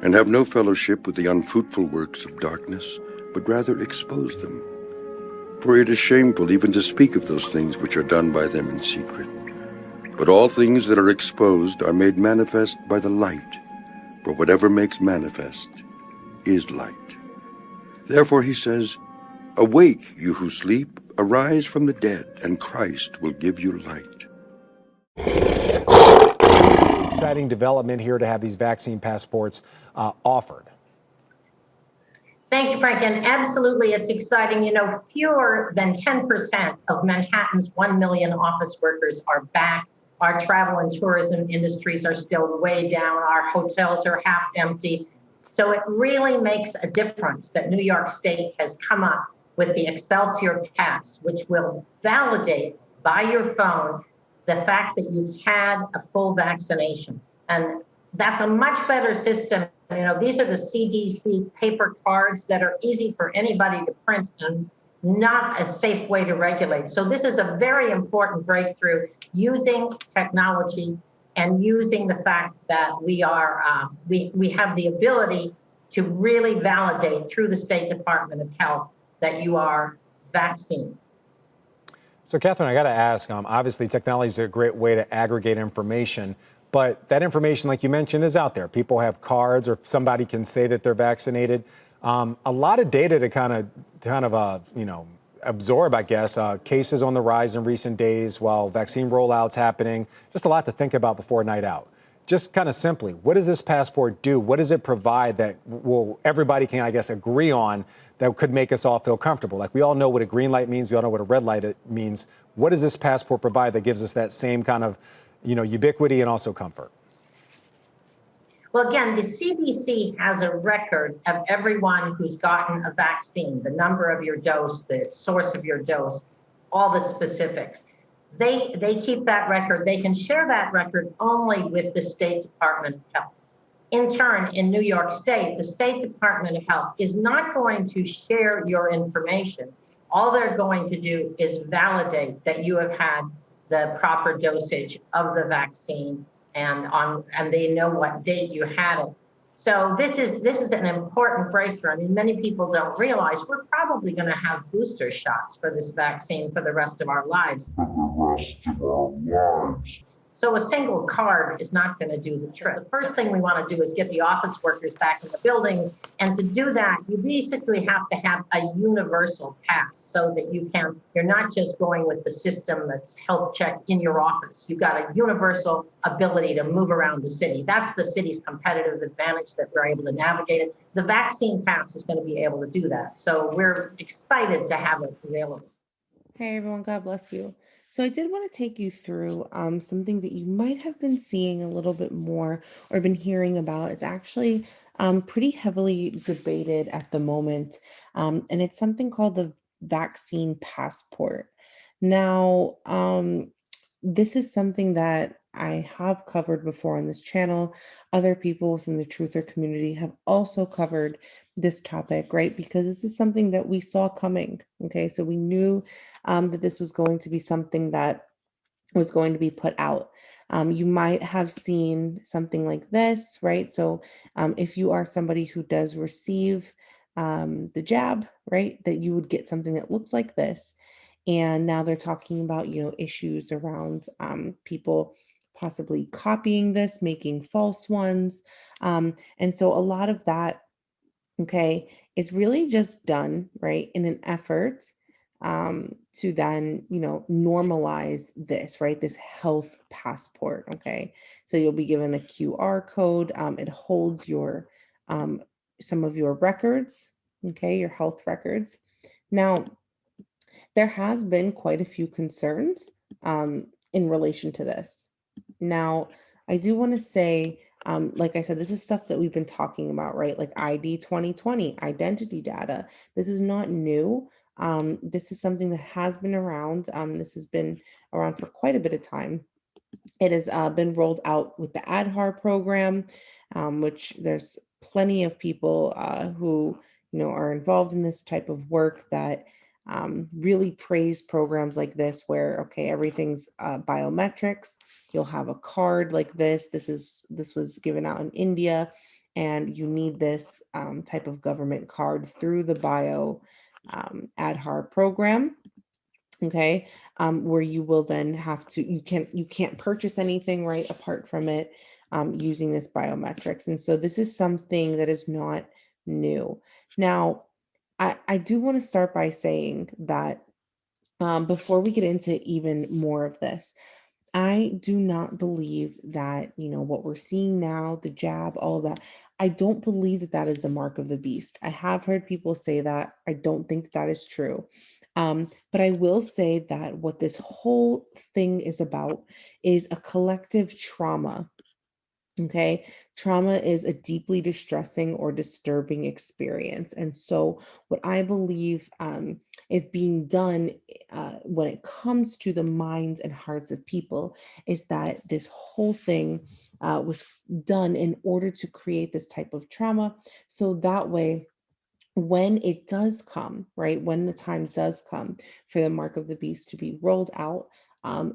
and have no fellowship with the unfruitful works of darkness, but rather expose them. For it is shameful even to speak of those things which are done by them in secret. But all things that are exposed are made manifest by the light, for whatever makes manifest is light. Therefore he says, "Awake, you who sleep, arise from the dead, and Christ will give you light." Exciting development here to have these vaccine passports offered. Thank you, Frank. And absolutely, it's exciting. You know, fewer than 10% of Manhattan's 1 million office workers are back. Our travel and tourism industries are still way down. Our hotels are half empty. So it really makes a difference that New York State has come up with the Excelsior Pass, which will validate by your phone the fact that you've had a full vaccination. And that's a much better system. You know, these are the CDC paper cards that are easy for anybody to print and not a safe way to regulate. So this is a very important breakthrough using technology and using the fact that we have the ability to really validate through the State Department of Health that you are vaccinated. So, Catherine, I got to ask, obviously technology is a great way to aggregate information, but that information, like you mentioned, is out there. People have cards or somebody can say that they're vaccinated. A lot of data to kind of absorb, I guess. Cases on the rise in recent days while vaccine rollouts happening. Just a lot to think about before night out. Just kind of simply, what does this passport do? What does it provide that everybody can, I guess, agree on that could make us all feel comfortable? Like, we all know what a green light means. We all know what a red light means. What does this passport provide that gives us that same kind of, ubiquity and also comfort? Well, again, the CDC has a record of everyone who's gotten a vaccine, the number of your dose, the source of your dose, all the specifics. They keep that record. They can share that record only with the State Department of Health. In turn, in New York State, the State Department of Health is not going to share your information. All they're going to do is validate that you have had the proper dosage of the vaccine and they know what date you had it. So this is an important breakthrough. I mean, many people don't realize we're probably going to have booster shots for this vaccine for the rest of our lives. So a single card is not going to do the trick. The first thing we want to do is get the office workers back in the buildings. And to do that, you basically have to have a universal pass so that you're not just going with the system that's health check in your office. You've got a universal ability to move around the city. That's the city's competitive advantage that we're able to navigate it. The vaccine pass is going to be able to do that. So we're excited to have it available. Hey everyone, God bless you. So I did want to take you through something that you might have been seeing a little bit more or been hearing about. It's actually pretty heavily debated at the moment, and it's something called the vaccine passport. Now, this is something that I have covered before on this channel. Other people within the truther community have also covered this topic, right? Because this is something that we saw coming. Okay, so we knew that this was going to be something that was going to be put out. You might have seen something like this, right? So if you are somebody who does receive the jab, right, that you would get something that looks like this. And now they're talking about, issues around people possibly copying this, making false ones. And so a lot of that, okay, is really just done, right, in an effort to then, normalize this, right, this health passport, okay? So you'll be given a QR code. It holds your, some of your records, okay, your health records. Now, there has been quite a few concerns in relation to this. Now, I do want to say, like I said, this is stuff that we've been talking about, right? Like ID 2020, identity data. This is not new. This is something that has been around. This has been around for quite a bit of time. It has been rolled out with the ADHAR program, which there's plenty of people who are involved in this type of work that really praise programs like this, where everything's biometrics. You'll have a card like this. This was given out in India, and you need this type of government card through the bio ADHAR program. Okay, where you will then have to, you can't purchase anything right apart from it, using this biometrics. And so this is something that is not new. Now, I do want to start by saying that, before we get into even more of this, I do not believe that, what we're seeing now, the jab, all of that, I don't believe that that is the mark of the beast. I have heard people say that. I don't think that is true. But I will say that what this whole thing is about is a collective trauma. Okay. Trauma is a deeply distressing or disturbing experience. And so, what I believe is being done, when it comes to the minds and hearts of people, is that this whole thing was done in order to create this type of trauma. So that way, when it does come, right, when the time does come for the mark of the beast to be rolled out,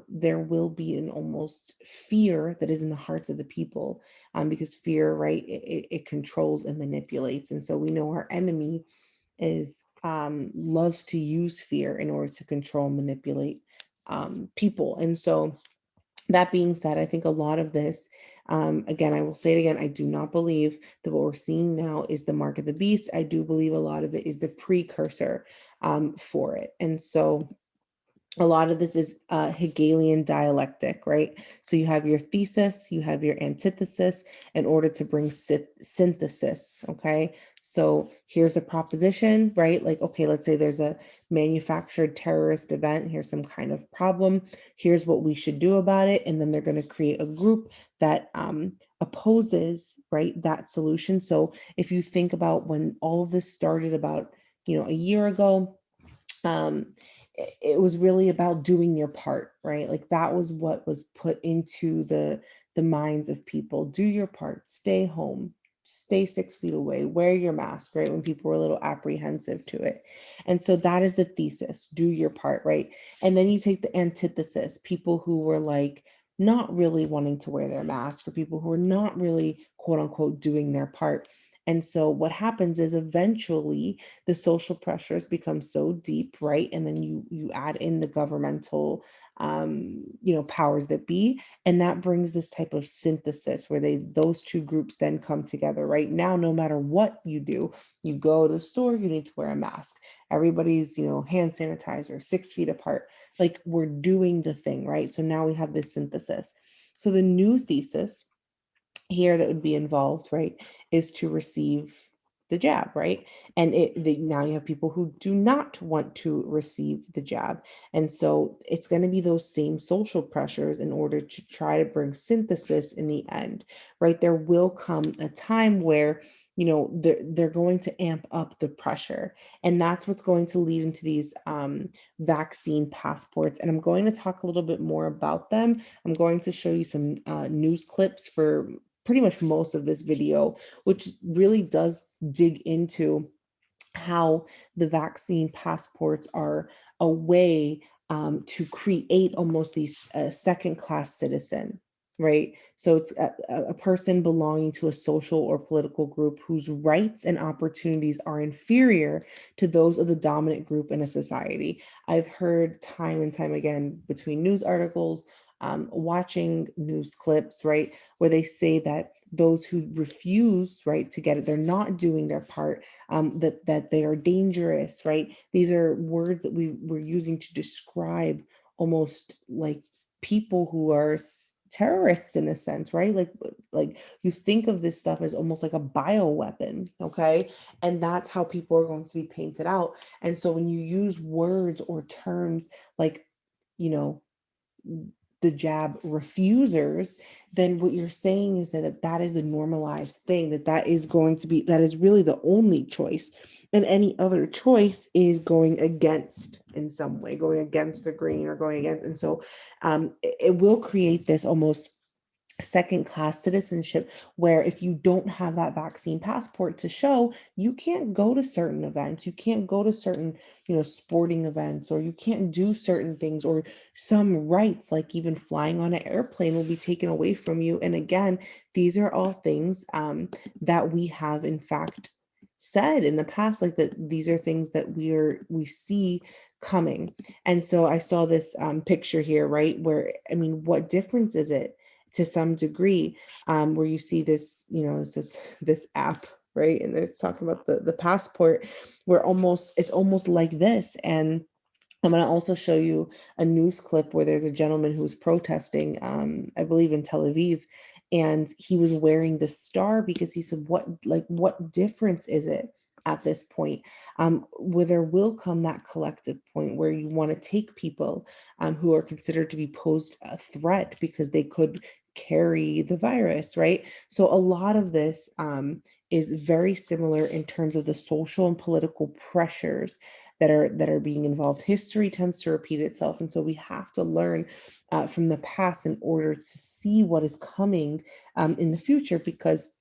there will be an almost fear that is in the hearts of the people, because fear, right, it controls and manipulates. And so we know our enemy is loves to use fear in order to control and manipulate people. And so that being said, I think a lot of this, again, I will say it again, I do not believe that what we're seeing now is the mark of the beast. I do believe a lot of it is the precursor for it. And so a lot of this is Hegelian dialectic, right? So you have your thesis, you have your antithesis in order to bring synthesis, okay? So here's the proposition, right? Like, okay, let's say there's a manufactured terrorist event, here's some kind of problem, here's what we should do about it. And then they're going to create a group that opposes, right, that solution. So if you think about when all of this started about, a year ago, um it was really about doing your part, right? Like that was what was put into the minds of people. Do your part, stay home, stay 6 feet away, wear your mask, right? When people were a little apprehensive to it. And so that is the thesis, do your part, right? And then you take the antithesis, people who were like not really wanting to wear their mask, or people who are not really quote unquote doing their part. And so what happens is eventually the social pressures become so deep, right? And then you add in the governmental powers that be, and that brings this type of synthesis where those two groups then come together. Right now, no matter what you do, you go to the store, you need to wear a mask. Everybody's, hand sanitizer, 6 feet apart. Like we're doing the thing, right? So now we have this synthesis. So the new thesis here that would be involved, right, is to receive the jab, right? And now you have people who do not want to receive the jab. And so it's going to be those same social pressures in order to try to bring synthesis in the end, right? There will come a time where, they're going to amp up the pressure. And that's what's going to lead into these vaccine passports. And I'm going to talk a little bit more about them. I'm going to show you some news clips for pretty much most of this video, which really does dig into how the vaccine passports are a way to create almost these second class citizen, right? So it's a person belonging to a social or political group whose rights and opportunities are inferior to those of the dominant group in a society. I've heard time and time again between news articles, watching news clips, right, where they say that those who refuse, right, to get it, they're not doing their part, that they are dangerous, right? These are words that we were using to describe almost like people who are terrorists in a sense, right? Like you think of this stuff as almost like a bioweapon, okay? And that's how people are going to be painted out. And so when you use words or terms like, you know, the jab refusers, then what you're saying is that is the normalized thing, that is going to be, that is really the only choice, and any other choice is going against, in some way going against the grain or going against. And so it will create this almost second-class citizenship, where if you don't have that vaccine passport to show, you can't go to certain events, you can't go to certain, sporting events, or you can't do certain things, or some rights like even flying on an airplane will be taken away from you. And again, these are all things that we have in fact said in the past, like that these are things that we see coming. And so I saw this picture here, right, where, I mean, what difference is it to some degree, where you see this, this app, right? And it's talking about the passport, where it's almost like this. And I'm going to also show you a news clip where there's a gentleman who was protesting, I believe in Tel Aviv, and he was wearing the star because he said, what difference is it at this point, where there will come that collective point where you want to take people who are considered to be posed a threat because they could carry the virus, right? So a lot of this is very similar in terms of the social and political pressures that are being involved. History tends to repeat itself, and so we have to learn from the past in order to see what is coming in the future, because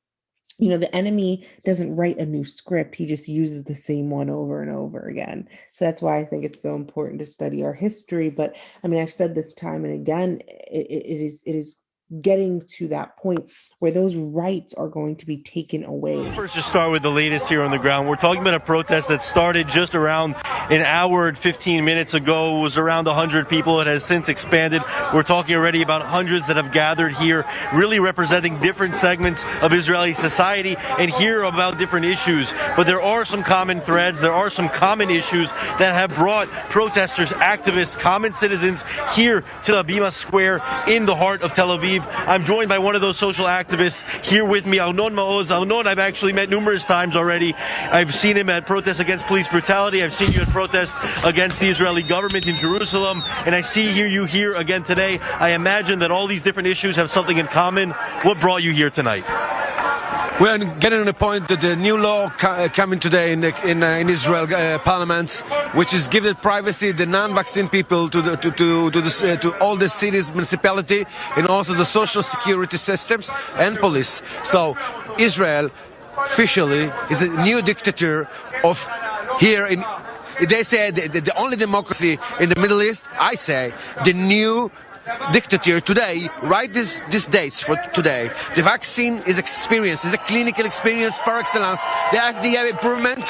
the enemy doesn't write a new script. He just uses the same one over and over again. So that's why I think it's so important to study our history. But I mean, I've said this time and again, it is getting to that point where those rights are going to be taken away. First, just start with the latest here on the ground. We're talking about a protest that started just around an hour and 15 minutes ago. It was around 100 people. It has since expanded. We're talking already about hundreds that have gathered here, really representing different segments of Israeli society and hear about different issues. But there are some common threads. There are some common issues that have brought protesters, activists, common citizens here to the Bima Square in the heart of Tel Aviv. I'm joined by one of those social activists here with me, Arnon Maoz. Arnon, I've actually met numerous times already. I've seen him at protests against police brutality. I've seen you at protests against the Israeli government in Jerusalem. And I see you here again today. I imagine that all these different issues have something in common. What brought you here tonight? We're getting to the point that the new law coming today in Israel Parliament, which is giving privacy the non-vaccine people to all the cities, municipality, and also the social security systems and police. So Israel officially is a new dictator of here in. They say the only democracy in the Middle East. I say the new dictator today. Write these dates for today. The vaccine is experience, is a clinical experience par excellence. The FDA improvement.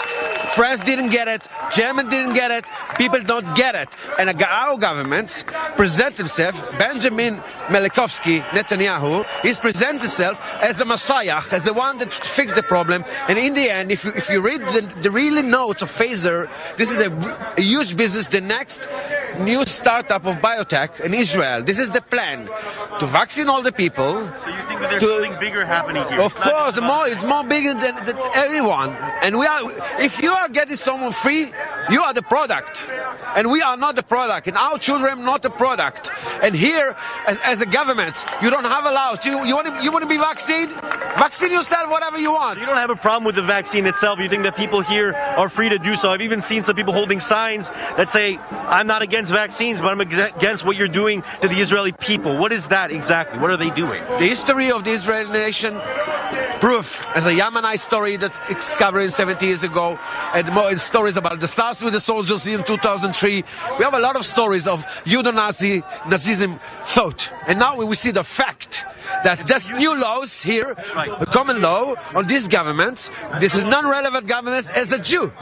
France didn't get it. Germany didn't get it. People don't get it. And our government present himself, Benjamin Melikovsky, Netanyahu, he's present himself as a messiah, as the one that fixed the problem. And in the end, if you read the really notes of Pfizer, this is a huge business. The next new startup of biotech in Israel. This is the plan to vaccine all the people. So you think that there's something bigger happening here? Of course, it's more bigger than everyone. And if you are getting someone free, you are the product. And we are not the product. And our children are not the product. And here, as a government, you don't have allowed. You want to be vaccinated? Vaccine yourself, whatever you want. So you don't have a problem with the vaccine itself. You think that people here are free to do so. I've even seen some people holding signs that say, I'm not against vaccines, but I'm against what you're doing to the Israeli people. What is that exactly? What are they doing? The history of the Israeli nation, proof as a Yemenite story that's discovered 70 years ago, and more stories about the SARS with the soldiers in 2003. We have a lot of stories of Nazism thought. And now we see the fact that there's new laws here, a common law on these governments. This is non-relevant governments as a Jew.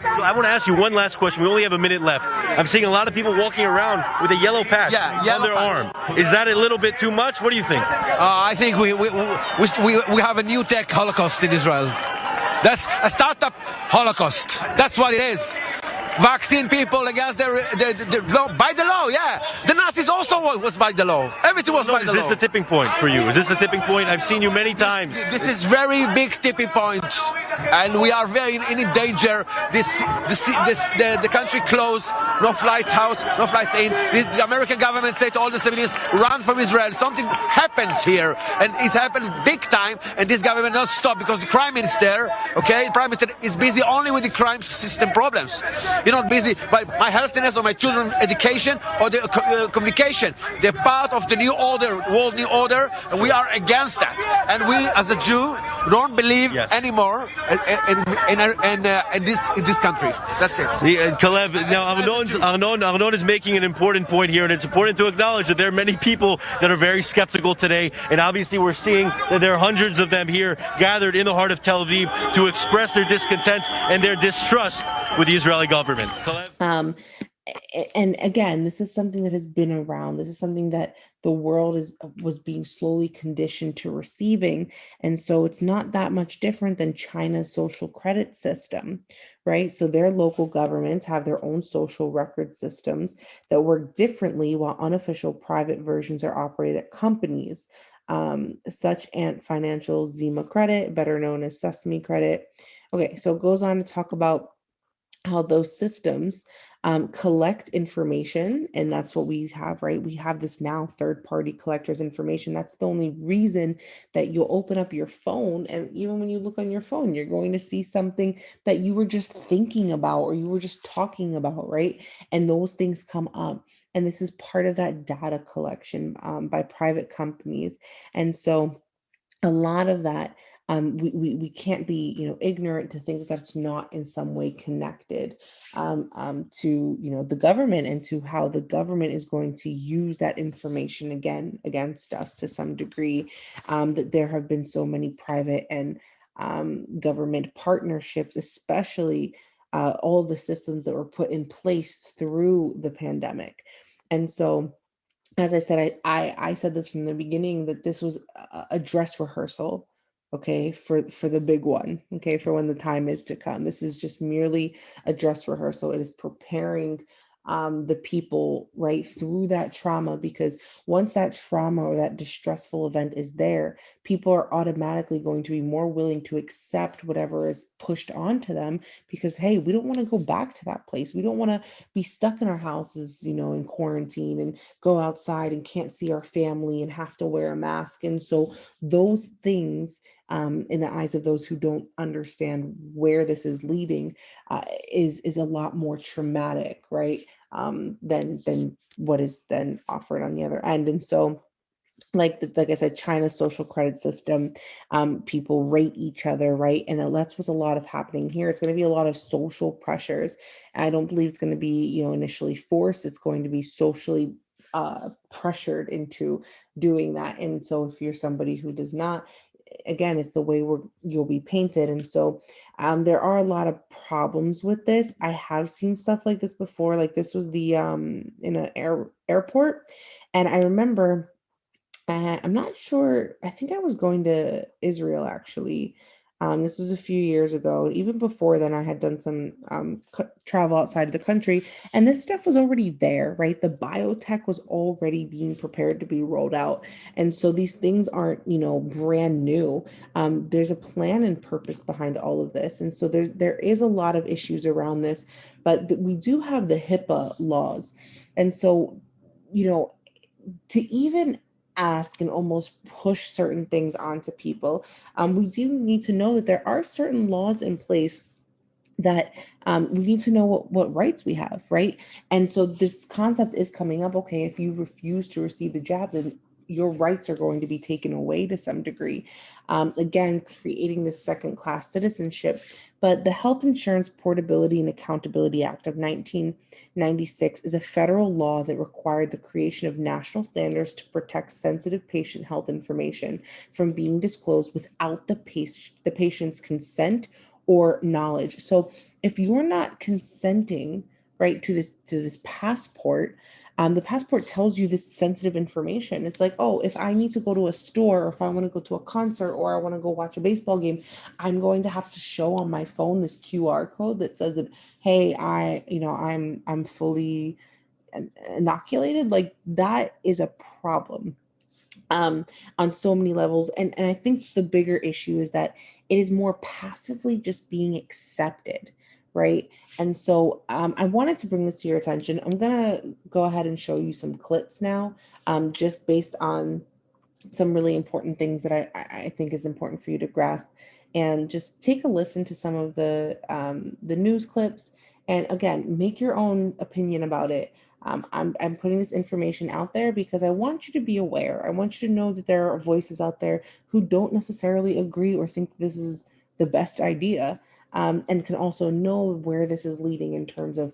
So I want to ask you one last question. We only have a minute left. I'm seeing a lot of people walking around with a yellow patch on their arm. Is that a little bit too much? What do you think? I think we have a new tech Holocaust in Israel. That's a startup Holocaust. That's what it is. Vaccine people against the law, by the law, yeah. The Nazis also was by the law. Everything was by the law. Is this the tipping point for you? Is this the tipping point? I've seen you many times. This is very big tipping point, and we are very in danger. The country closed, no flights out, no flights in. The American government said to all the civilians, run from Israel. Something happens here, and it's happened big time, and this government doesn't stop because the Prime Minister, the Prime Minister is busy only with the crime system problems. You're not busy by my healthiness or my children's education or the communication. They're part of the new order, world new order, and we are against that. And we, as a Jew, don't believe anymore in this country. That's it. Kalev, now Arnon is making an important point here, and it's important to acknowledge that there are many people that are very skeptical today, and obviously we're seeing that there are hundreds of them here gathered in the heart of Tel Aviv to express their discontent and their distrust with the Israeli government. Kalev? And again, this is something that has been around. This is something that the world was being slowly conditioned to receiving. And so it's not that much different than China's social credit system, right? So their local governments have their own social record systems that work differently, while unofficial private versions are operated at companies, such Ant Financial, Zima Credit, better known as Sesame Credit. Okay, so it goes on to talk about how those systems collect information, and that's what we have, right? We have this now third-party collectors information. That's the only reason that you'll open up your phone, and even when you look on your phone, you're going to see something that you were just thinking about or you were just talking about, right? And those things come up, and this is part of that data collection by private companies. And so a lot of that, we can't be, ignorant to think that that's not in some way connected to, the government, and to how the government is going to use that information again against us to some degree. That there have been so many private and government partnerships, especially all the systems that were put in place through the pandemic. And so, as I said, I said this from the beginning, that this was a dress rehearsal, okay, for the big one, okay, for when the time is to come. This is just merely a dress rehearsal. It is preparing the people right through that trauma, because once that trauma or that distressful event is there, people are automatically going to be more willing to accept whatever is pushed onto them, because hey, we don't want to go back to that place. We don't want to be stuck in our houses, in quarantine, and go outside and can't see our family and have to wear a mask. And so those things, in the eyes of those who don't understand where this is leading, is a lot more traumatic, right? Than what is then offered on the other end. And so, like I said, China's social credit system, people rate each other, right? And that's what's a lot of happening here. It's going to be a lot of social pressures. I don't believe it's going to be, initially forced. It's going to be socially pressured into doing that. And so if you're somebody who does not, again, it's the way you'll be painted. And so there are a lot of problems with this. I have seen stuff like this before. Like this was the in an airport, and I remember, I'm not sure, I think I was going to Israel actually. This was a few years ago. Even before then, I had done some travel outside of the country, and this stuff was already there, right? The biotech was already being prepared to be rolled out. And so these things aren't, brand new. There's a plan and purpose behind all of this. And so there is a lot of issues around this, but we do have the HIPAA laws. And so, to even ask and almost push certain things onto people, we do need to know that there are certain laws in place that we need to know what rights we have, right? And so this concept is coming up. Okay, if you refuse to receive the jab, then your rights are going to be taken away to some degree. Again, creating this second-class citizenship. But the Health Insurance Portability and Accountability Act of 1996 is a federal law that required the creation of national standards to protect sensitive patient health information from being disclosed without the patient's consent or knowledge. So if you're not consenting, right, to this passport, the passport tells you this sensitive information. It's like, oh, if I need to go to a store, or if I want to go to a concert, or I want to go watch a baseball game, I'm going to have to show on my phone this QR code that says that, hey, I'm fully inoculated. Like, that is a problem on so many levels. And I think the bigger issue is that it is more passively just being accepted, right? And so I wanted to bring this to your attention. I'm gonna go ahead and show you some clips now, just based on some really important things that I think is important for you to grasp, and just take a listen to some of the news clips And again, make your own opinion about it. I'm putting this information out there because I want you to be aware. I want you to know that there are voices out there who don't necessarily agree or think this is the best idea, and can also know where this is leading in terms of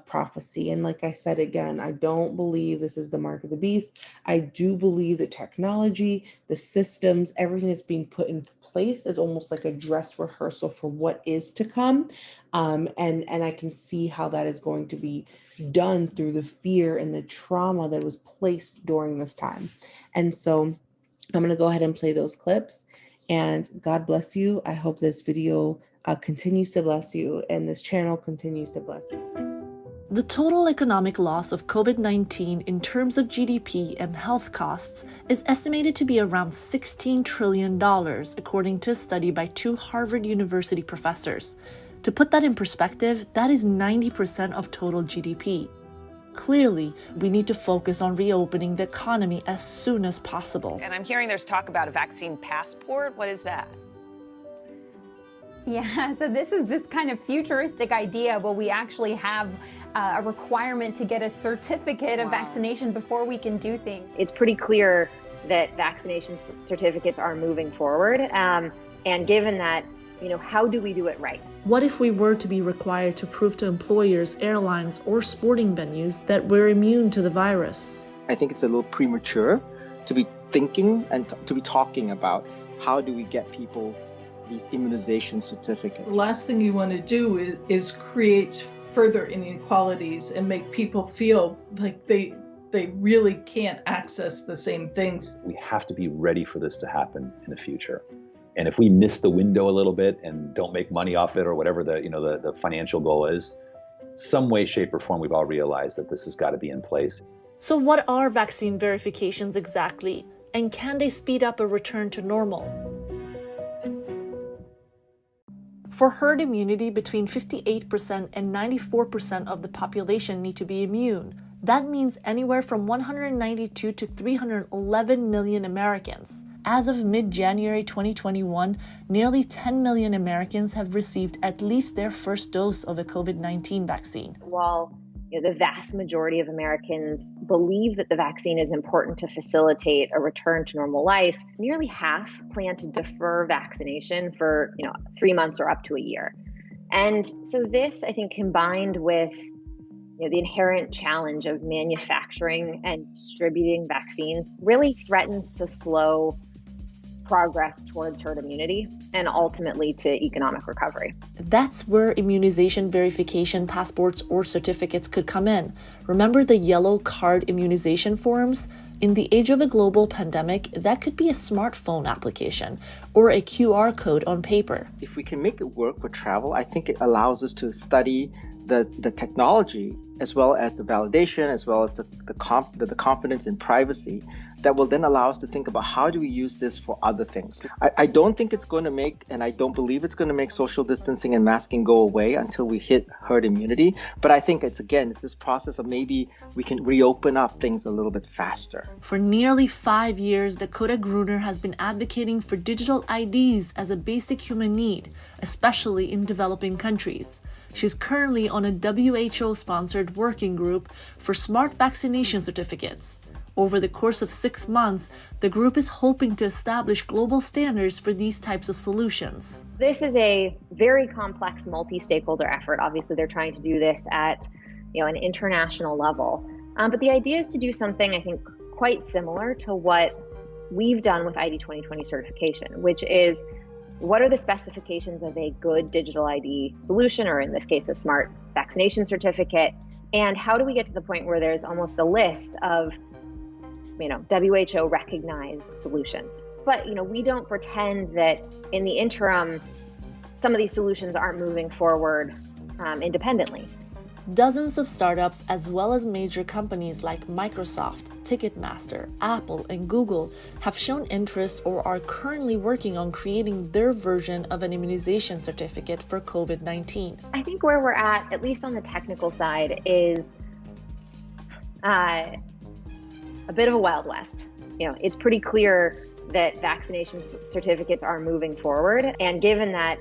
prophecy. And like I said, again, I don't believe this is the mark of the beast. I do believe the technology, the systems, everything that's being put in place is almost like a dress rehearsal for what is to come. And I can see how that is going to be done through the fear and the trauma that was placed during this time. And so I'm going to go ahead and play those clips. And God bless you. I hope this video continues to bless you, and this channel continues to bless you. The total economic loss of COVID-19 in terms of GDP and health costs is estimated to be around $16 trillion, according to a study by 2 Harvard University professors. To put that in perspective, that is 90% of total GDP. Clearly, we need to focus on reopening the economy as soon as possible. And I'm hearing there's talk about a vaccine passport. What is that? Yeah, so this is this kind of futuristic idea where we actually have a requirement to get a certificate of vaccination before we can do things. It's pretty clear that vaccination certificates are moving forward. And given that, how do we do it right? What if we were to be required to prove to employers, airlines, or sporting venues that we're immune to the virus? I think it's a little premature to be thinking and to be talking about how do we get people these immunization certificates. The last thing you want to do is create further inequalities and make people feel like they really can't access the same things. We have to be ready for this to happen in the future. And if we miss the window a little bit and don't make money off it or whatever the financial goal is, some way, shape, or form, we've all realized that this has got to be in place. So what are vaccine verifications exactly? And can they speed up a return to normal? For herd immunity, between 58% and 94% of the population need to be immune. That means anywhere from 192 to 311 million Americans. As of mid-January 2021, nearly 10 million Americans have received at least their first dose of a COVID-19 vaccine. While the vast majority of Americans believe that the vaccine is important to facilitate a return to normal life, nearly half plan to defer vaccination for 3 months or up to a year. And so this, I think, combined with the inherent challenge of manufacturing and distributing vaccines, really threatens to slow progress towards herd immunity and ultimately to economic recovery. That's where immunization verification passports or certificates could come in. Remember the yellow card immunization forms? In the age of a global pandemic, that could be a smartphone application or a QR code on paper. If we can make it work for travel, I think it allows us to study the technology as well as the validation, as well as the confidence in privacy that will then allow us to think about how do we use this for other things. I don't think it's going to make, and I don't believe it's going to make social distancing and masking go away until we hit herd immunity. But I think it's this process of maybe we can reopen up things a little bit faster. For nearly 5 years, Dakota Gruner has been advocating for digital IDs as a basic human need, especially in developing countries. She's currently on a WHO-sponsored working group for smart vaccination certificates. Over the course of 6 months, the group is hoping to establish global standards for these types of solutions. This is a very complex multi-stakeholder effort. Obviously, they're trying to do this at an international level. But the idea is to do something, I think, quite similar to what we've done with ID 2020 certification, which is what are the specifications of a good digital ID solution, or in this case, a smart vaccination certificate, and how do we get to the point where there's almost a list of WHO recognized solutions. But, we don't pretend that in the interim, some of these solutions aren't moving forward independently. Dozens of startups, as well as major companies like Microsoft, Ticketmaster, Apple, and Google, have shown interest or are currently working on creating their version of an immunization certificate for COVID-19. I think where we're at least on the technical side, is a bit of a Wild West. It's pretty clear that vaccination certificates are moving forward. And given that,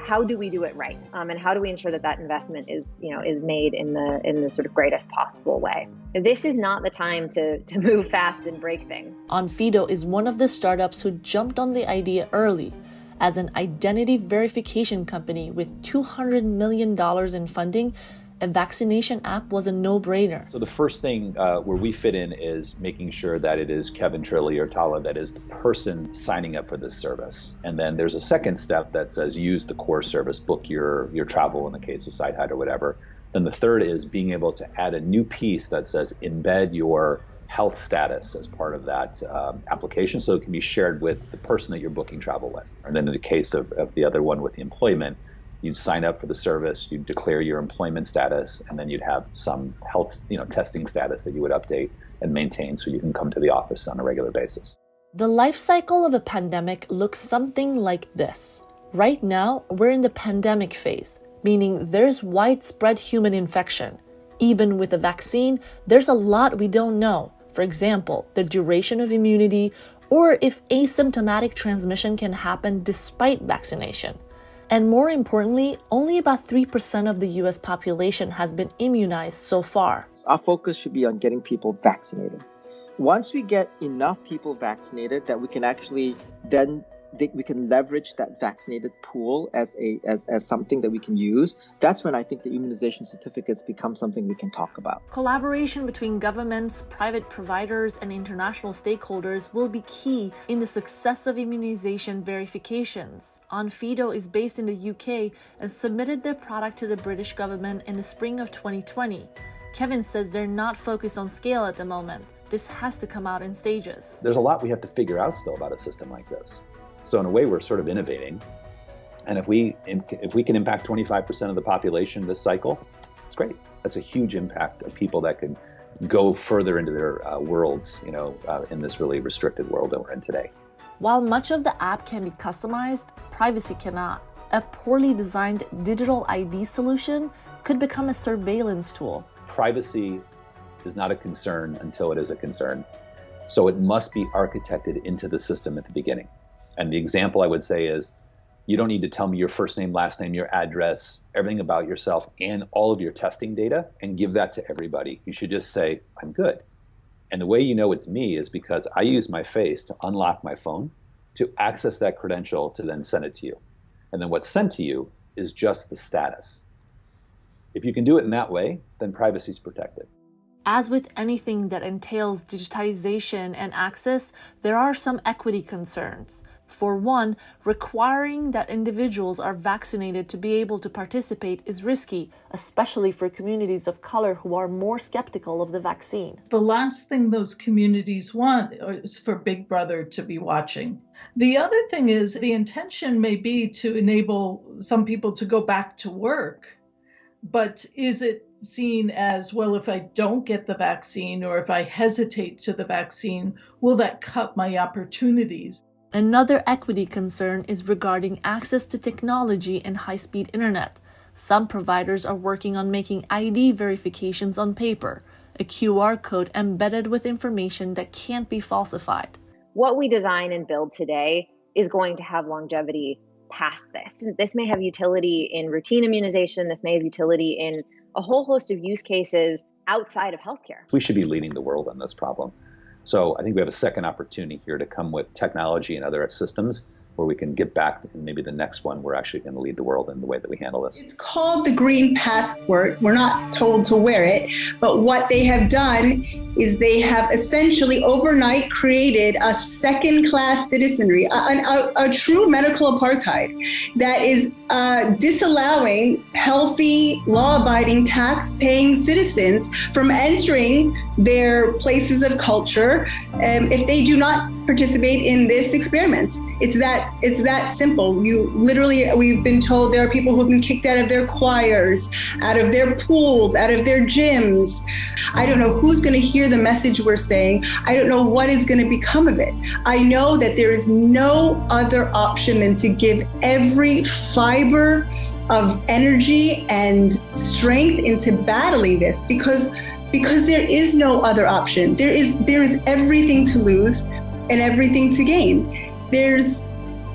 how do we do it right? And how do we ensure that that investment is made in the sort of greatest possible way? This is not the time to move fast and break things. Onfido is one of the startups who jumped on the idea early. As an identity verification company with $200 million in funding, a vaccination app was a no-brainer. So the first thing where we fit in is making sure that it is Kevin Trilly or Tala that is the person signing up for this service. And then there's a second step that says use the core service, book your travel in the case of SideHight or whatever. Then the third is being able to add a new piece that says embed your health status as part of that application so it can be shared with the person that you're booking travel with. And then in the case of the other one with the employment, you'd sign up for the service, you'd declare your employment status, and then you'd have some health, testing status that you would update and maintain so you can come to the office on a regular basis. The life cycle of a pandemic looks something like this. Right now, we're in the pandemic phase, meaning there's widespread human infection. Even with a vaccine, there's a lot we don't know. For example, the duration of immunity, or if asymptomatic transmission can happen despite vaccination. And more importantly, only about 3% of the US population has been immunized so far. Our focus should be on getting people vaccinated. Once we get enough people vaccinated that we can actually then we can leverage that vaccinated pool as something that we can use, that's when I think the immunization certificates become something we can talk about. Collaboration between governments, private providers, and international stakeholders will be key in the success of immunization verifications. Onfido is based in the UK and submitted their product to the British government in the spring of 2020. Kevin says they're not focused on scale at the moment. This has to come out in stages. There's a lot we have to figure out still about a system like this. So in a way, we're sort of innovating. And if we can impact 25% of the population this cycle, it's great. That's a huge impact of people that could go further into their worlds, in this really restricted world that we're in today. While much of the app can be customized, privacy cannot. A poorly designed digital ID solution could become a surveillance tool. Privacy is not a concern until it is a concern. So it must be architected into the system at the beginning. And the example I would say is, you don't need to tell me your first name, last name, your address, everything about yourself, and all of your testing data, and give that to everybody. You should just say, I'm good. And the way you know it's me is because I use my face to unlock my phone, to access that credential, to then send it to you. And then what's sent to you is just the status. If you can do it in that way, then privacy is protected. As with anything that entails digitization and access, there are some equity concerns. For one, requiring that individuals are vaccinated to be able to participate is risky, especially for communities of color who are more skeptical of the vaccine. The last thing those communities want is for Big Brother to be watching. The other thing is the intention may be to enable some people to go back to work, but is it seen as, well, if I don't get the vaccine or if I hesitate to the vaccine, will that cut my opportunities? Another equity concern is regarding access to technology and high-speed internet. Some providers are working on making ID verifications on paper, a QR code embedded with information that can't be falsified. What we design and build today is going to have longevity past this. This may have utility in routine immunization. This may have utility in a whole host of use cases outside of healthcare. We should be leading the world on this problem. So I think we have a second opportunity here to come with technology and other systems where we can get back, and maybe the next one, we're actually going to lead the world in the way that we handle this. It's called the Green Passport. We're not told to wear it, but what they have done is they have essentially overnight created a second-class citizenry, a true medical apartheid that is disallowing healthy, law-abiding, tax-paying citizens from entering their places of culture if they do not participate in this experiment. It's that simple. We've been told there are people who've been kicked out of their choirs, out of their pools, out of their gyms. I don't know who's going to hear the message we're saying. I don't know what is going to become of it. I know that there is no other option than to give every fiber of energy and strength into battling this because there is no other option. There is everything to lose and everything to gain. There's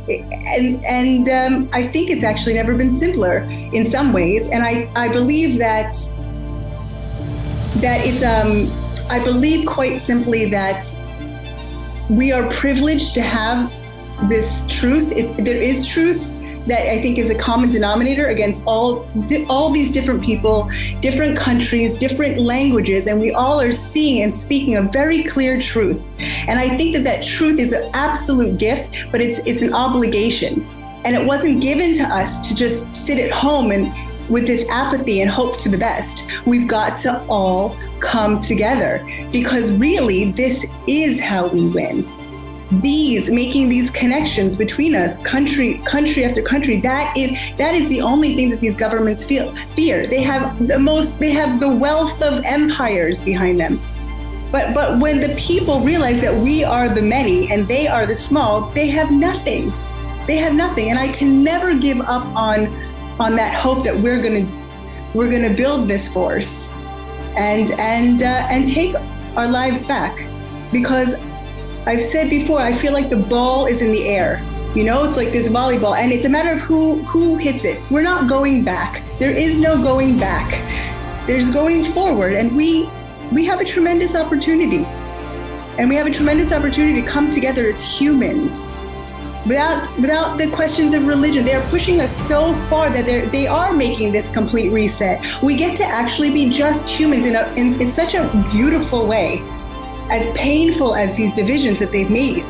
And I think it's actually never been simpler in some ways. And I believe that it's, I believe quite simply that we are privileged to have this truth. There is truth that I think is a common denominator against all these different people, different countries, different languages, and we all are seeing and speaking a very clear truth. And I think that truth is an absolute gift, but it's an obligation. And it wasn't given to us to just sit at home and with this apathy and hope for the best. We've got to all come together, because really this is how we win. Making these connections between us, country after country, that is the only thing that these governments fear. They have the wealth of empires behind them. But when the people realize that we are the many and they are the small, they have nothing. They have nothing. And I can never give up on that hope that we're gonna build this force and take our lives back. Because I've said before, I feel like the ball is in the air. You know, it's like this volleyball, and it's a matter of who hits it. We're not going back. There is no going back. There's going forward, and we have a tremendous opportunity. And we have a tremendous opportunity to come together as humans without the questions of religion. They're pushing us so far that they are making this complete reset. We get to actually be just humans in such a beautiful way. As painful as these divisions that they've made,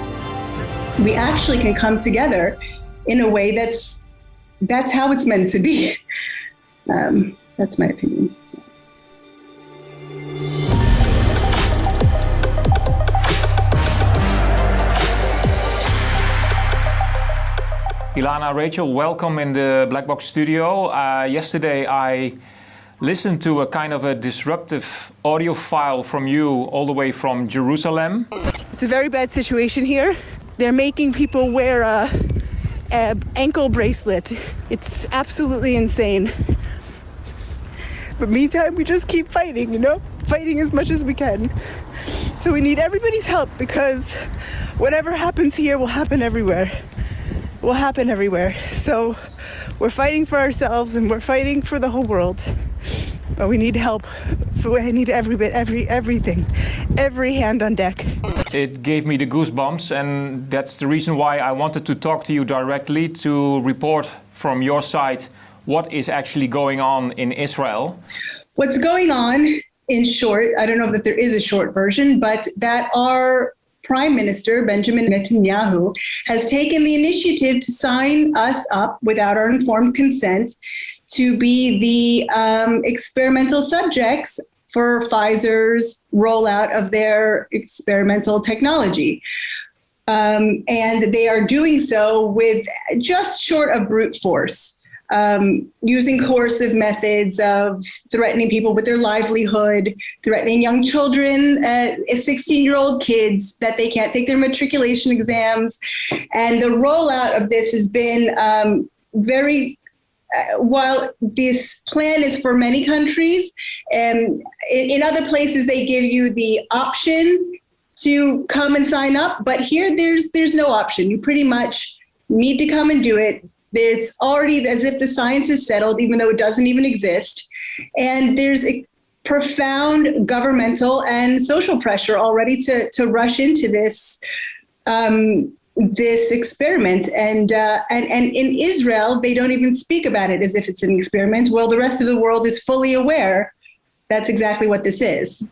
we actually can come together in a way that's how it's meant to be. That's my opinion. Ilana, Rachel, welcome in the Black Box studio. Yesterday I listened to a kind of a disruptive audio file from you all the way from Jerusalem. It's a very bad situation here. They're making people wear a ankle bracelet. It's absolutely insane. But meantime, we just keep fighting, fighting as much as we can. So we need everybody's help, because whatever happens here will happen everywhere. So we're fighting for ourselves and we're fighting for the whole world. But we need help. I need everything, every hand on deck. It gave me the goosebumps, and that's the reason why I wanted to talk to you directly to report from your side what is actually going on in Israel. What's going on, in short, I don't know if there is a short version, but that our Prime Minister, Benjamin Netanyahu, has taken the initiative to sign us up without our informed consent to be the experimental subjects for Pfizer's rollout of their experimental technology. And they are doing so with just short of brute force, using coercive methods of threatening people with their livelihood, threatening young children, 16-year-old kids, that they can't take their matriculation exams. And the rollout of this has been while this plan is for many countries, in other places they give you the option to come and sign up, but here there's no option. You pretty much need to come and do it. It's already as if the science is settled, even though it doesn't even exist. And there's a profound governmental and social pressure already to rush into this experiment. And in Israel, they don't even speak about it as if it's an experiment. Well, the rest of the world is fully aware that's exactly what this is.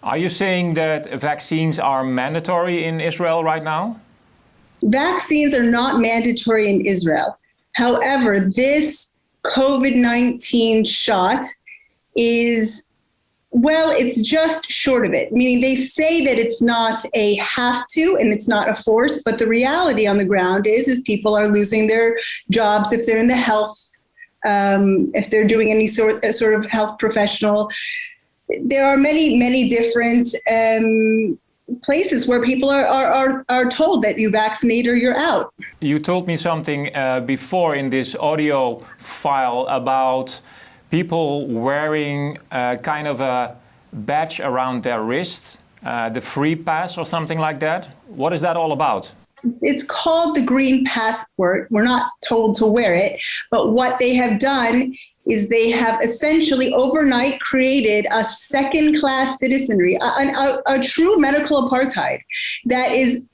Are you saying that vaccines are mandatory in Israel right now? Vaccines are not mandatory in Israel. However, this COVID-19 shot is, well, it's just short of it. Meaning they say that it's not a have to and it's not a force, but the reality on the ground is people are losing their jobs if they're in the health, if they're doing any sort of health professional. There are many different places where people are told that you vaccinate or you're out. You told me something before in this audio file about people wearing kind of a badge around their wrist, the free pass or something like that. What is that all about? It's called the Green Passport. We're not told to wear it, but what they have done is they have essentially overnight created a second-class citizenry, a true medical apartheid that is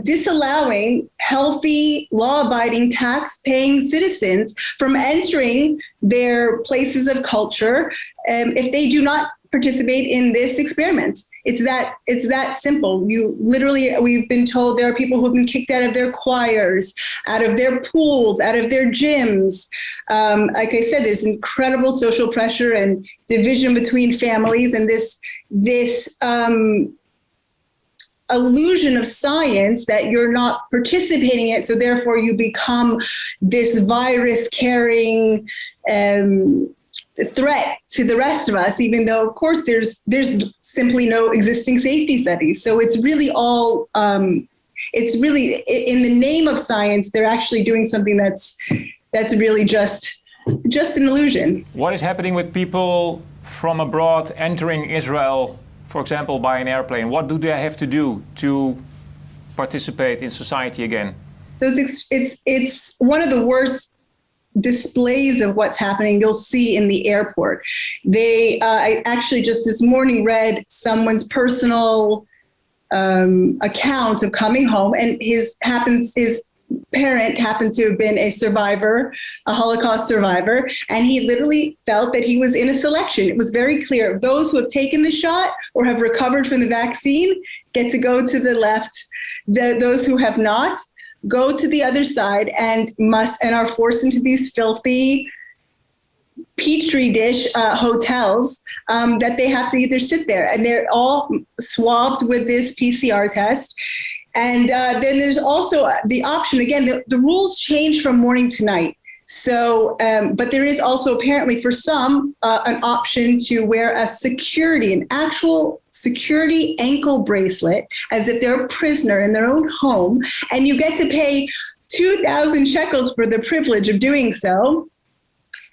disallowing healthy, law-abiding, tax-paying citizens from entering their places of culture if they do not participate in this experiment. It's that simple. We've been told there are people who've been kicked out of their choirs, out of their pools, out of their gyms. Like I said, there's incredible social pressure and division between families, and this illusion of science that you're not participating in it, so therefore you become this virus-carrying threat to the rest of us, even though, of course, there's simply no existing safety studies. So it's really all, it's really in the name of science, they're actually doing something that's really just an illusion. What is happening with people from abroad entering Israel, for example, by an airplane? What do they have to do to participate in society again? So it's one of the worst displays of what's happening you'll see in the airport. I actually just this morning read someone's personal account of coming home, and his parent happened to have been a survivor, a Holocaust survivor, and he literally felt that he was in a selection. It was very clear. Those who have taken the shot or have recovered from the vaccine get to go to the left. Those who have not go to the other side and are forced into these filthy petri dish hotels that they have to either sit there, and they're all swabbed with this PCR test. And then there's also the option, again, the rules change from morning to night. So, but there is also apparently for some an option to wear an actual security ankle bracelet as if they're a prisoner in their own home. And you get to pay 2,000 shekels for the privilege of doing so.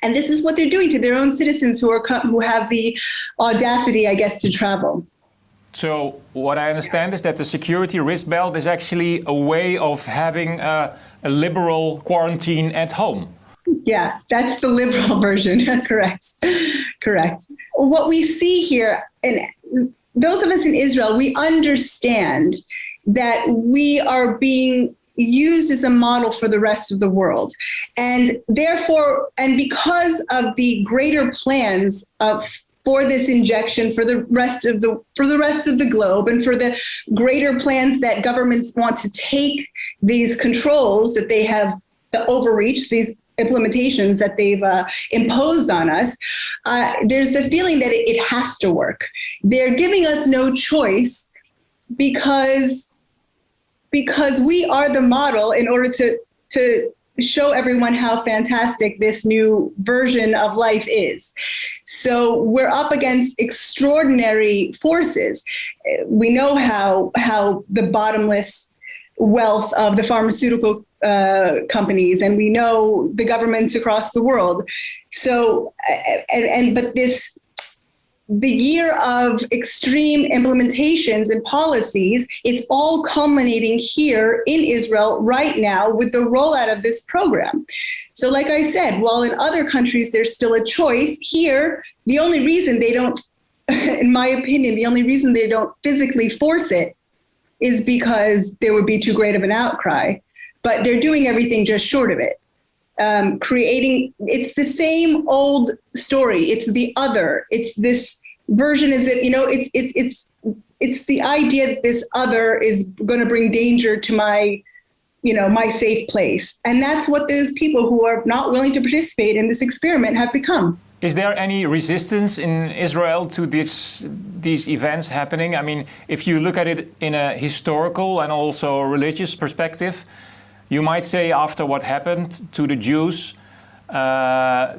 And this is what they're doing to their own citizens who have the audacity, I guess, to travel. So what I understand is that the security wristbelt is actually a way of having a liberal quarantine at home. Yeah, that's the liberal version. Correct. What we see here, and those of us in Israel, we understand that we are being used as a model for the rest of the world. And therefore, and because of the greater plans for this injection for the rest of the globe, and for the greater plans that governments want to take these controls that they have, the overreach, these implementations that they've imposed on us, there's the feeling that it has to work. They're giving us no choice because we are the model in order to show everyone how fantastic this new version of life is. So we're up against extraordinary forces. We know how the bottomless wealth of the pharmaceutical companies, and we know the governments across the world. So, but the year of extreme implementations and policies, it's all culminating here in Israel right now with the rollout of this program. So like I said, while in other countries there's still a choice, here, the only reason they don't, in my opinion, the only reason they don't physically force it is because there would be too great of an outcry. But they're doing everything just short of it. It's the same old story. It's the other. It's this version as if, it's the idea that this other is going to bring danger to my safe place. And that's what those people who are not willing to participate in this experiment have become. Is there any resistance in Israel to these events happening? I mean, if you look at it in a historical and also religious perspective, you might say after what happened to the Jews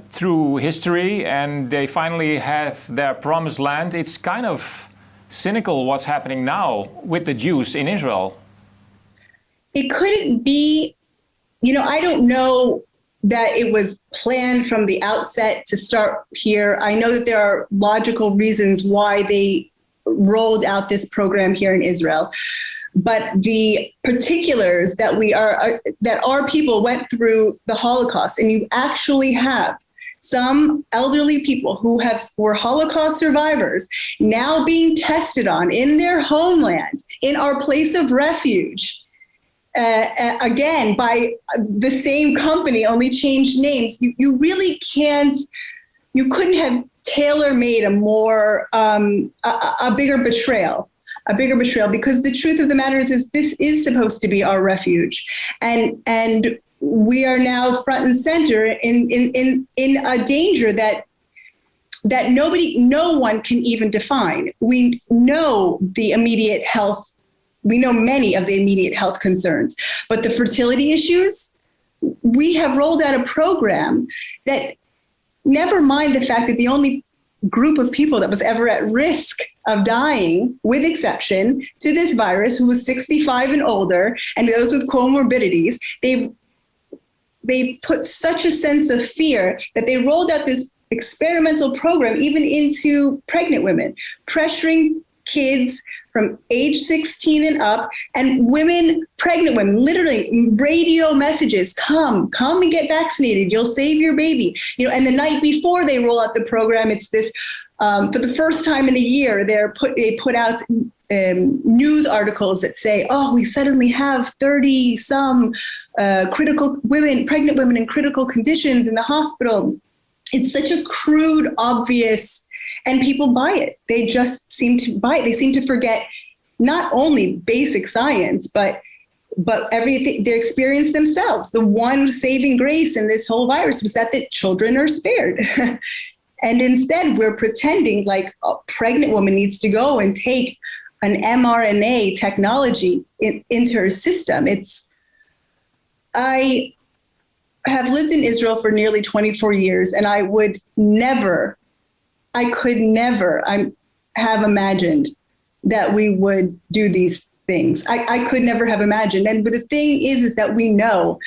through history, and they finally have their promised land, it's kind of cynical what's happening now with the Jews in Israel. It couldn't be, I don't know that it was planned from the outset to start here. I know that there are logical reasons why they rolled out this program here in Israel. but the particulars that that our people went through the Holocaust, and you actually have some elderly people who were Holocaust survivors now being tested on in their homeland, in our place of refuge, again, by the same company, only changed names. You really can't, you couldn't have tailor-made a more, a bigger betrayal, because the truth of the matter is this is supposed to be our refuge. And we are now front and center in a danger that no one can even define. We know the immediate health. We know many of the immediate health concerns, but the fertility issues, we have rolled out a program that, never mind the fact that the only group of people that was ever at risk of dying, with exception to this virus, who was 65 and older, and those with comorbidities, they put such a sense of fear that they rolled out this experimental program even into pregnant women, pressuring kids from age 16 and up, and pregnant women, literally radio messages, come and get vaccinated, you'll save your baby. And the night before they roll out the program, it's this, for the first time in a year, they put out news articles that say, we suddenly have 30 some pregnant women in critical conditions in the hospital. It's such a crude, obvious, and people buy it. They just seem to buy it. They seem to forget not only basic science, but everything, their experience themselves. The one saving grace in this whole virus was that the children are spared. And instead, we're pretending like a pregnant woman needs to go and take an mRNA technology into her system. I have lived in Israel for nearly 24 years, and I could never have imagined that we would do these things. I could never have imagined. But the thing is that we know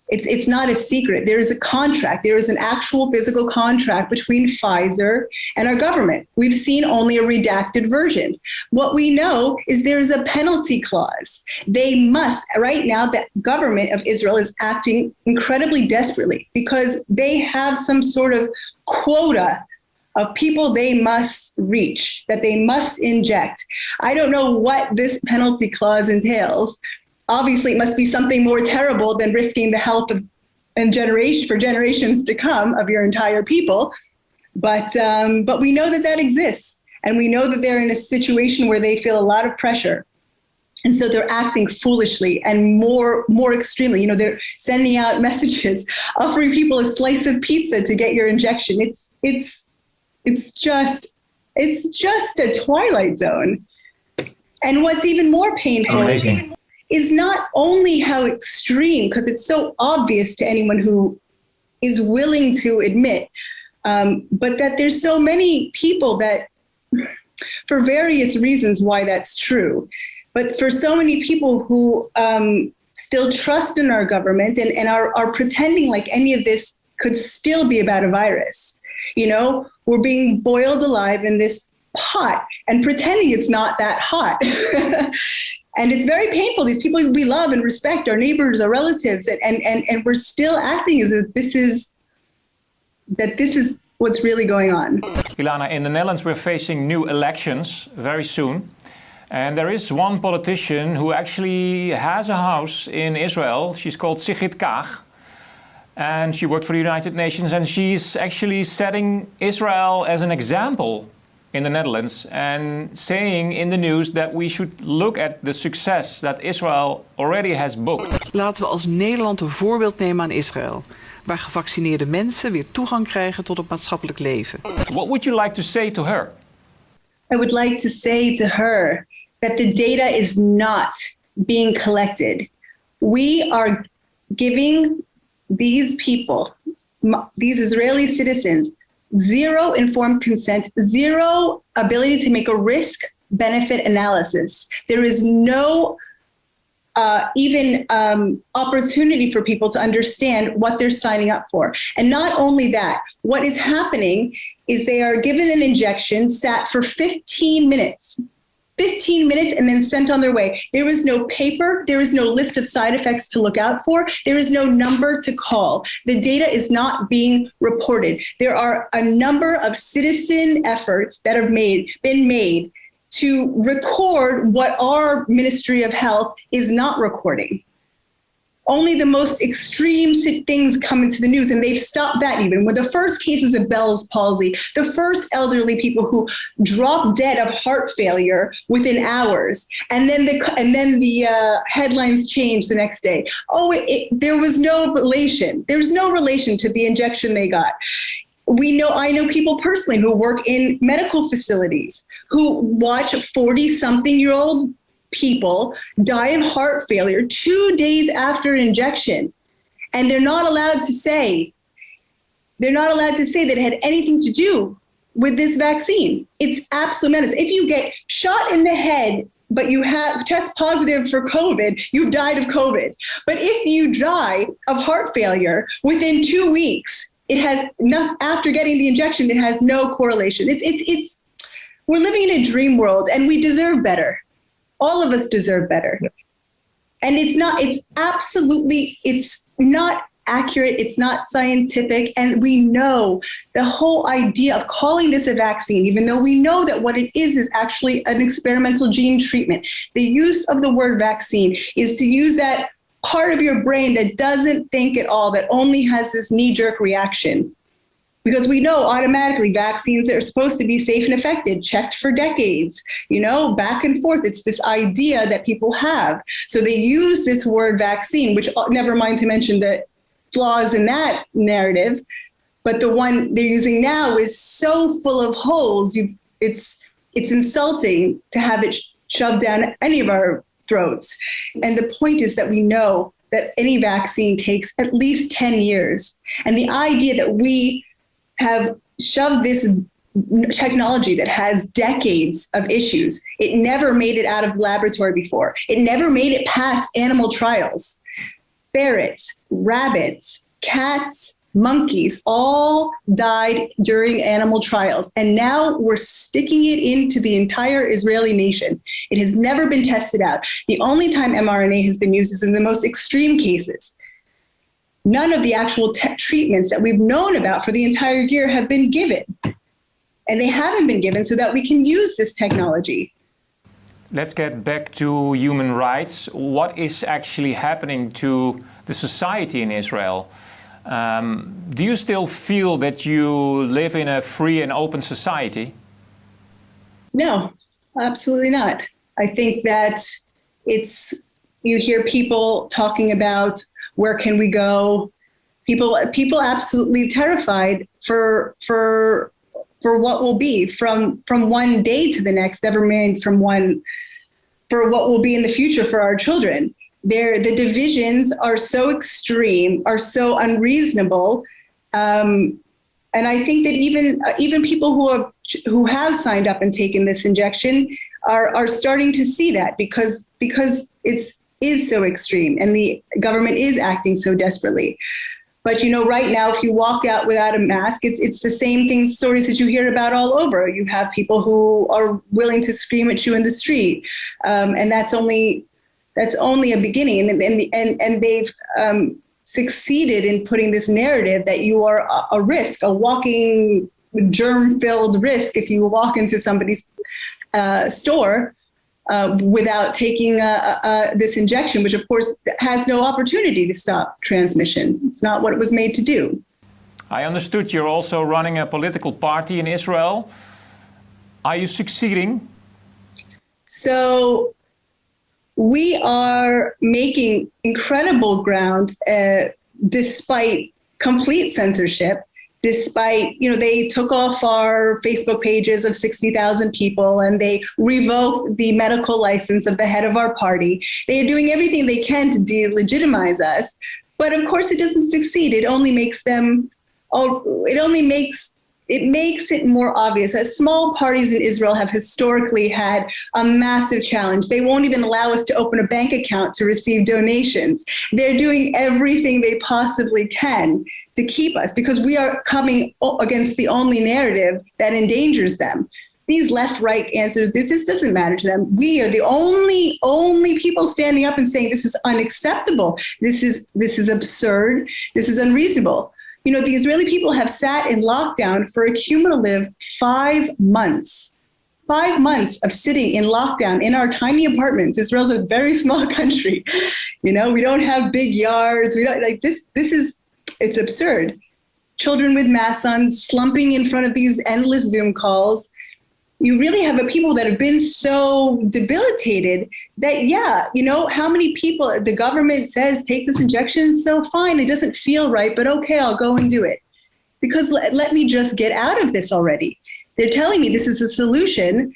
it's not a secret. There is a contract. There is an actual physical contract between Pfizer and our government. We've seen only a redacted version. What we know is there's a penalty clause. They must, right now, the government of Israel is acting incredibly desperately because they have some sort of quota of people they must reach, that they must inject. I don't know what this penalty clause entails. Obviously, it must be something more terrible than risking the health of for generations to come of your entire people. But we know that exists, and we know that they're in a situation where they feel a lot of pressure, and so they're acting foolishly and more extremely. They're sending out messages offering people a slice of pizza to get your injection. It's just a twilight zone. And what's even more painful is not only how extreme, because it's so obvious to anyone who is willing to admit, but that there's so many people that, for various reasons why that's true, but for so many people who still trust in our government and are pretending like any of this could still be about a virus. We're being boiled alive in this pot and pretending it's not that hot. And it's very painful. These people we love and respect, our neighbors, our relatives, and we're still acting as if this is what's really going on. Ilana, in the Netherlands, we're facing new elections very soon. And there is one politician who actually has a house in Israel. She's called Sigrid Kaag. And she worked for the United Nations, and she's actually setting Israel as an example in the Netherlands and saying in the news that we should look at the success that Israel already has booked. Laten we als Nederland een voorbeeld nemen aan Israël, waar gevaccineerde mensen weer toegang krijgen tot het maatschappelijk leven. What would you like to say to her? I would like to say to her that the data is not being collected. We are giving these people, these Israeli citizens, zero informed consent, zero ability to make a risk-benefit analysis. There is no even opportunity for people to understand what they're signing up for. And not only that, what is happening is they are given an injection, sat for 15 minutes 15 minutes and then sent on their way. There is no paper. There is no list of side effects to look out for. There is no number to call. The data is not being reported. There are a number of citizen efforts that have been made to record what our Ministry of Health is not recording. Only the most extreme things come into the news, and they've stopped that even. With the first cases of Bell's palsy, the first elderly people who dropped dead of heart failure within hours, and then the headlines changed the next day. There was no relation. There was no relation to the injection they got. I know people personally who work in medical facilities who watch 40-something-year-old people die of heart failure 2 days after injection. And they're not allowed to say that it had anything to do with this vaccine. It's absolute menace. If you get shot in the head, but you have test positive for COVID, you've died of COVID. But if you die of heart failure within 2 weeks, after getting the injection, it has no correlation. We're living in a dream world, and we deserve better. All of us deserve better. Yeah. And it's not accurate. It's not scientific. And we know the whole idea of calling this a vaccine, even though we know that what it is actually an experimental gene treatment. The use of the word vaccine is to use that part of your brain that doesn't think at all, that only has this knee-jerk reaction. Because we know automatically vaccines are supposed to be safe and effective, checked for decades, back and forth. It's this idea that people have. So they use this word vaccine, which never mind to mention the flaws in that narrative. But the one they're using now is so full of holes. It's insulting to have it shoved down any of our throats. And the point is that we know that any vaccine takes at least 10 years. And the idea that we have shoved this technology that has decades of issues. It never made it out of the laboratory before. It never made it past animal trials. Ferrets, rabbits, cats, monkeys all died during animal trials. And now we're sticking it into the entire Israeli nation. It has never been tested out. The only time mRNA has been used is in the most extreme cases. None of the actual treatments that we've known about for the entire year have been given. And they haven't been given so that we can use this technology. Let's get back to human rights. What is actually happening to the society in Israel? Do you still feel that you live in a free and open society? No, absolutely not. I think that you hear people talking about where can we go? People absolutely terrified for what will be from one day to the next, never mind for what will be in the future for our children. The divisions are so extreme, are so unreasonable, and I think that even people who have signed up and taken this injection are starting to see that because is so extreme and the government is acting so desperately. But right now, if you walk out without a mask, it's the same stories that you hear about all over. You have people who are willing to scream at you in the street, and that's only a beginning. And they've succeeded in putting this narrative that you are a risk, a walking germ-filled risk if you walk into somebody's store. Without taking this injection, which of course has no opportunity to stop transmission. It's not what it was made to do. I understood you're also running a political party in Israel. Are you succeeding? So we are making incredible ground despite complete censorship. Despite, they took off our Facebook pages of 60,000 people and they revoked the medical license of the head of our party. They are doing everything they can to delegitimize us. But of course it doesn't succeed. It makes it more obvious that small parties in Israel have historically had a massive challenge. They won't even allow us to open a bank account to receive donations. They're doing everything they possibly can to keep us because we are coming against the only narrative that endangers them. these left-right answers, this doesn't matter to them. We are the only people standing up and saying this is unacceptable. This is absurd. This is unreasonable. You know, the Israeli people have sat in lockdown for a cumulative 5 months. 5 months of sitting in lockdown in our tiny apartments. Israel's a very small country. You know, we don't have big yards. We don't like this. It's absurd. Children with masks on, slumping in front of these endless Zoom calls. You really have a people that have been so debilitated that, yeah, you know, how many people the government says take this injection? So fine, it doesn't feel right, but okay, I'll go and do it. Because let me just get out of this already. They're telling me this is a solution.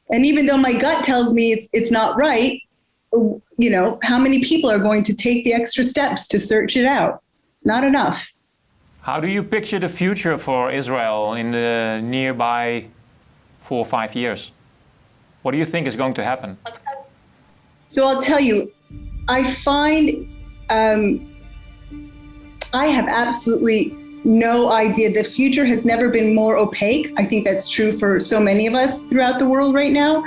And even though my gut tells me it's not right, you know, how many people are going to take the extra steps to search it out? Not enough. How do you picture the future for Israel in the nearby 4 or 5 years? What do you think is going to happen? So I'll tell you, I find I have absolutely no idea. The future has never been more opaque. I think that's true for so many of us throughout the world right now.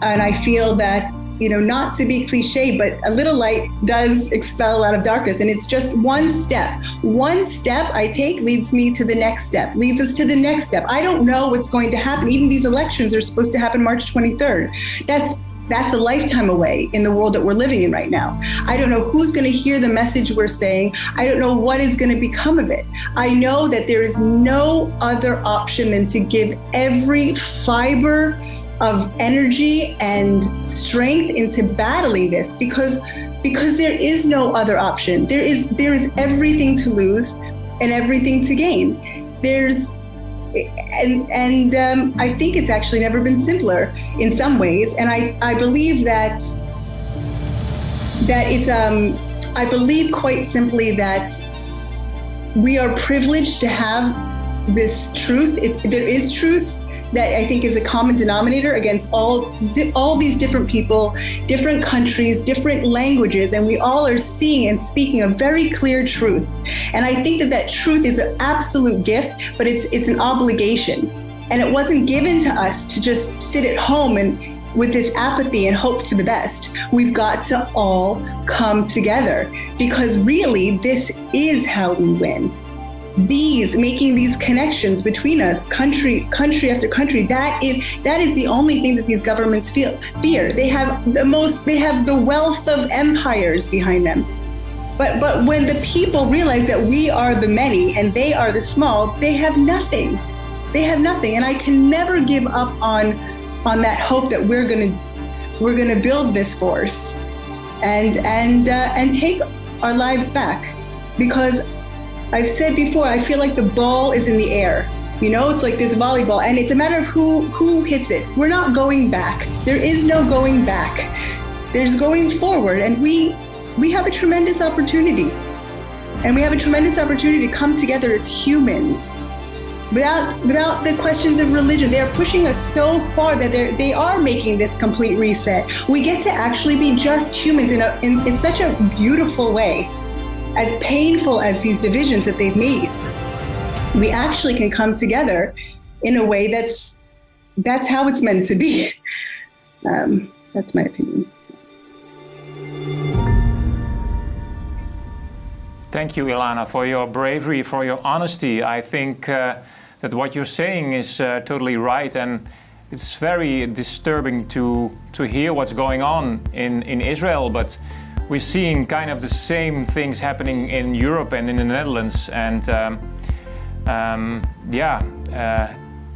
And I feel that, you know, not to be cliche, but a little light does expel a lot of darkness. And it's just one step. One step I take leads me to the next step, leads us to the next step. I don't know what's going to happen. Even these elections are supposed to happen March 23rd. That's a lifetime away in the world that we're living in right now. I don't know who's going to hear the message we're saying. I don't know what is going to become of it. I know that there is no other option than to give every fiber of energy and strength into battling this because there is no other option. There is everything to lose and everything to gain. I think it's actually never been simpler in some ways. And I believe that it's I believe quite simply that we are privileged to have this truth. There is truth that I think is a common denominator against all these different people, different countries, different languages, and we all are seeing and speaking a very clear truth. And I think that truth is an absolute gift, but it's an obligation. And it wasn't given to us to just sit at home and with this apathy and hope for the best. We've got to all come together because really this is how we win. Making these connections between us, country after country, that is the only thing that these governments fear. They have the wealth of empires behind them. But when the people realize that we are the many and they are the small, they have nothing. They have nothing. And I can never give up on that hope that we're gonna build this force and take our lives back. Because I've said before, I feel like the ball is in the air. You know, it's like this volleyball, and it's a matter of who hits it. We're not going back. There is no going back. There's going forward, and we have a tremendous opportunity. And we have a tremendous opportunity to come together as humans without the questions of religion. They are pushing us so far that they are making this complete reset. We get to actually be just humans in such a beautiful way. As painful as these divisions that they've made, we actually can come together in a way that's how it's meant to be. That's my opinion. Thank you, Ilana, for your bravery, for your honesty. I think that what you're saying is totally right, and it's very disturbing to hear what's going on in Israel, but we're seeing kind of the same things happening in Europe and in the Netherlands, and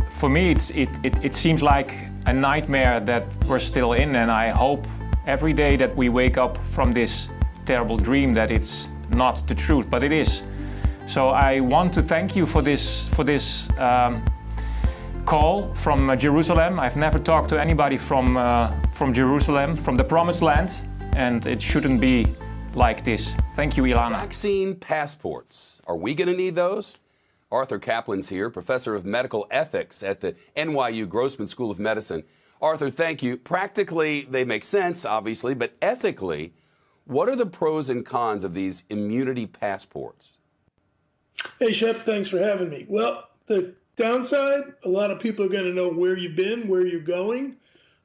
for me it seems like a nightmare that we're still in, and I hope every day that we wake up from this terrible dream that it's not the truth, but it is. So I want to thank you for this call from Jerusalem. I've never talked to anybody from Jerusalem, from the Promised Land. And it shouldn't be like this. Thank you, Ilana. Vaccine passports. Are we going to need those? Arthur Kaplan's here, professor of medical ethics at the NYU Grossman School of Medicine. Arthur, thank you. Practically, they make sense, obviously, but ethically, what are the pros and cons of these immunity passports? Hey, Shep, thanks for having me. Well, the Downside, a lot of people are going to know where you've been, where you're going.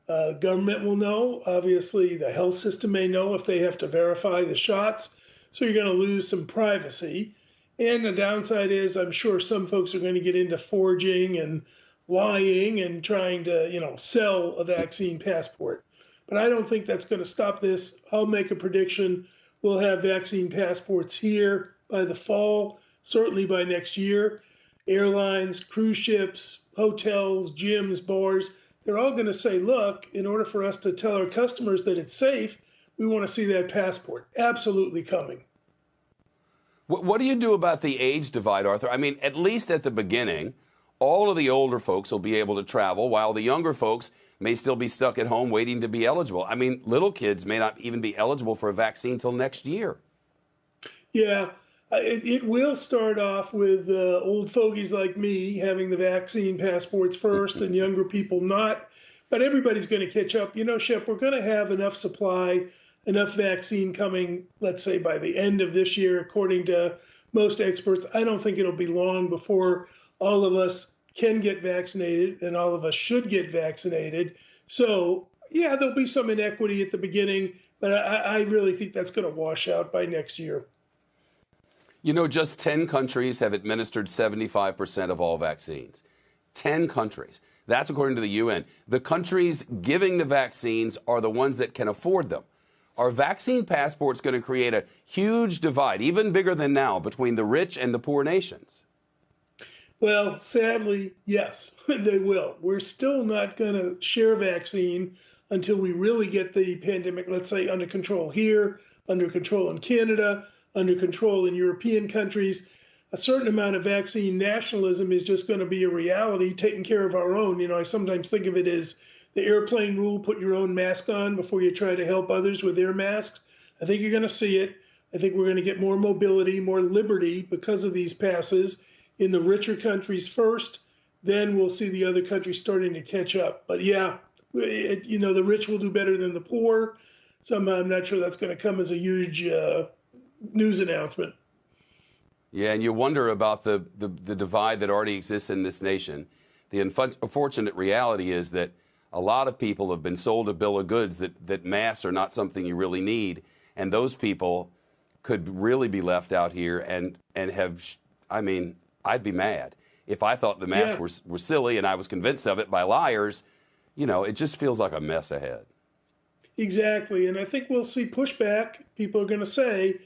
Government will know. Obviously, the health system may know if they have to verify the shots. So you're going to lose some privacy. And the downside is I'm sure some folks are going to get into forging and lying and trying to, sell a vaccine passport. But I don't think that's going to stop this. I'll make a prediction. We'll have vaccine passports here by the fall, certainly by next year. Airlines, cruise ships, hotels, gyms, bars, they're all going to say, look, in order for us to tell our customers that it's safe, we want to see that passport. Absolutely coming. What do you do about the age divide, Arthur? I mean, at least at the beginning, all of the older folks will be able to travel, while the younger folks may still be stuck at home waiting to be eligible. I mean, little kids may not even be eligible for a vaccine till next year. Yeah, it will start off with old fogies like me having the vaccine passports first and younger people not. But everybody's going to catch up. Shep, we're going to have enough supply, enough vaccine coming, let's say, by the end of this year, according to most experts. I don't think it'll be long before all of us can get vaccinated and all of us should get vaccinated. So, yeah, there'll be some inequity at the beginning, but I really think that's going to wash out by next year. Just 10 countries have administered 75% of all vaccines. 10 countries. That's according to the UN. The countries giving the vaccines are the ones that can afford them. Are vaccine passports going to create a huge divide, even bigger than now, between the rich and the poor nations? Well, sadly, yes, they will. We're still not going to share vaccine until we really get the pandemic, let's say, under control here, under control in Canada, under control in European countries. A certain amount of vaccine nationalism is just going to be a reality, taking care of our own. I sometimes think of it as the airplane rule, put your own mask on before you try to help others with their masks. I think you're going to see it. I think we're going to get more mobility, more liberty because of these passes in the richer countries first. Then we'll see the other countries starting to catch up. But yeah, the rich will do better than the poor. Somehow I'm not sure that's going to come as a huge news announcement. Yeah, and you wonder about the divide that already exists in this nation. The unfortunate reality is that a lot of people have been sold a bill of goods that masks are not something you really need, and those people could really be left out here and have, I'd be mad. If I thought the masks were silly and I was convinced of it by liars, it just feels like a mess ahead. Exactly, and I think we'll see pushback. People are going to say,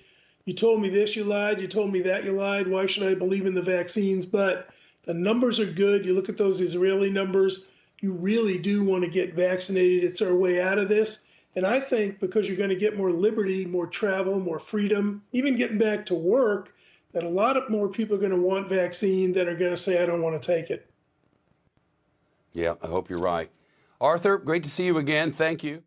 you told me this, you lied. You told me that, you lied. Why should I believe in the vaccines? But the numbers are good. You look at those Israeli numbers. You really do want to get vaccinated. It's our way out of this. And I think because you're going to get more liberty, more travel, more freedom, even getting back to work, that a lot of more people are going to want vaccine than are going to say, I don't want to take it. Yeah, I hope you're right. Arthur, great to see you again. Thank you.